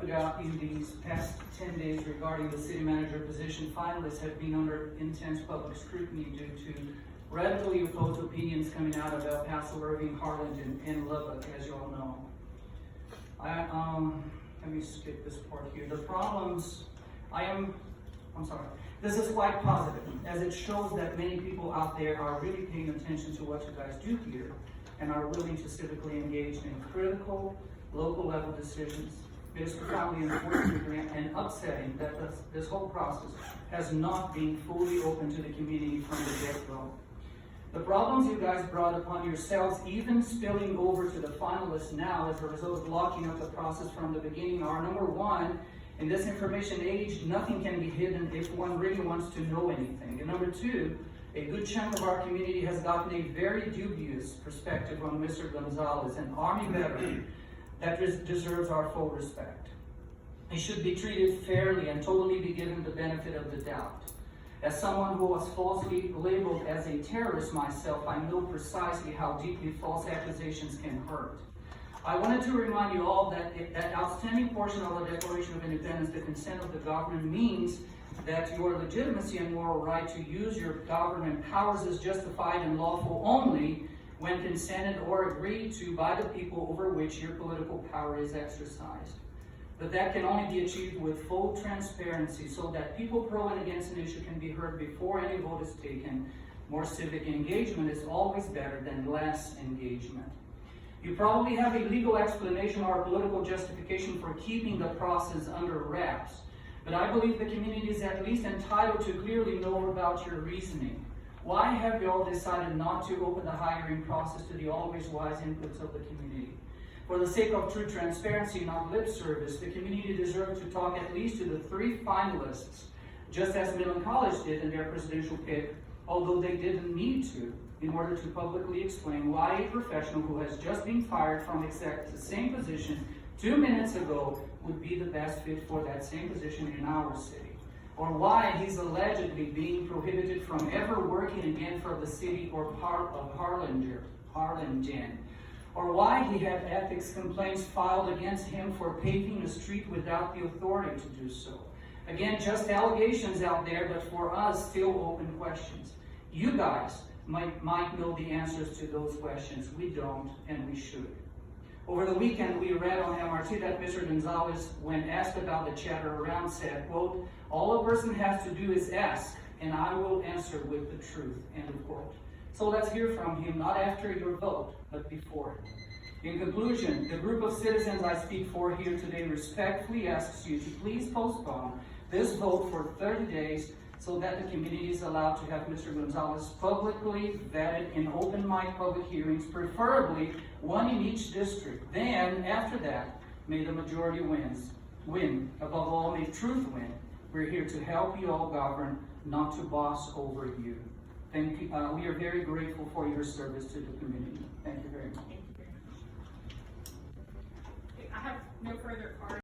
put out in these past 10 days regarding the city manager position finalists have been under intense public scrutiny due to radically opposed opinions coming out of El Paso, Irving, Harlan, and Lubbock, as you all know. Let me skip this part here. The problems, this is quite positive, as it shows that many people out there are really paying attention to what you guys do here and are willing to civically engage in critical, local level decisions. It is profoundly unfortunate and upsetting that this whole process has not been fully open to the community from the get-go. The problems you guys brought upon yourselves, even spilling over to the finalists now as a result of locking up the process from the beginning, are number one, in this information age, nothing can be hidden if one really wants to know anything. And number two, a good chunk of our community has gotten a very dubious perspective on Mr. Gonzales, an Army veteran that deserves our full respect. He should be treated fairly and totally be given the benefit of the doubt. As someone who was falsely labeled as a terrorist myself, I know precisely how deeply false accusations can hurt. I wanted to remind you all that that outstanding portion of the Declaration of Independence, the consent of the government, means that your legitimacy and moral right to use your government powers is justified and lawful only when consented or agreed to by the people over which your political power is exercised. But that can only be achieved with full transparency so that people pro and against an issue can be heard before any vote is taken. More civic engagement is always better than less engagement. You probably have a legal explanation or a political justification for keeping the process under wraps, but I believe the community is at least entitled to clearly know about your reasoning. Why have you all decided not to open the hiring process to the always wise inputs of the community? For the sake of true transparency, not lip service, the community deserves to talk at least to the 3 finalists, just as Midland College did in their presidential pick, although they didn't need to, in order to publicly explain why a professional who has just been fired from exactly the same position 2 minutes ago would be the best fit for that same position in our city, or why he's allegedly being prohibited from ever working again for the city or part of Harlingen, or why he had ethics complaints filed against him for paving a street without the authority to do so. Again, just allegations out there, but for us, still open questions. You guys might know the answers to those questions. We don't, and we should. Over the weekend, we read on MRT that Mr. Gonzales, when asked about the chatter around, said, quote, "All a person has to do is ask, and I will answer with the truth," end of quote. So let's hear from him, not after your vote, but before it. In conclusion, the group of citizens I speak for here today respectfully asks you to please postpone this vote for 30 days so that the community is allowed to have Mr. Gonzales publicly vetted in open mic public hearings, preferably one in each district. Then, after that, may the majority win. Above all, may truth win. We're here to help you all govern, not to boss over you. Thank you. We are very grateful for your service to the community. Thank you very much. Thank you very much. I have no further cards.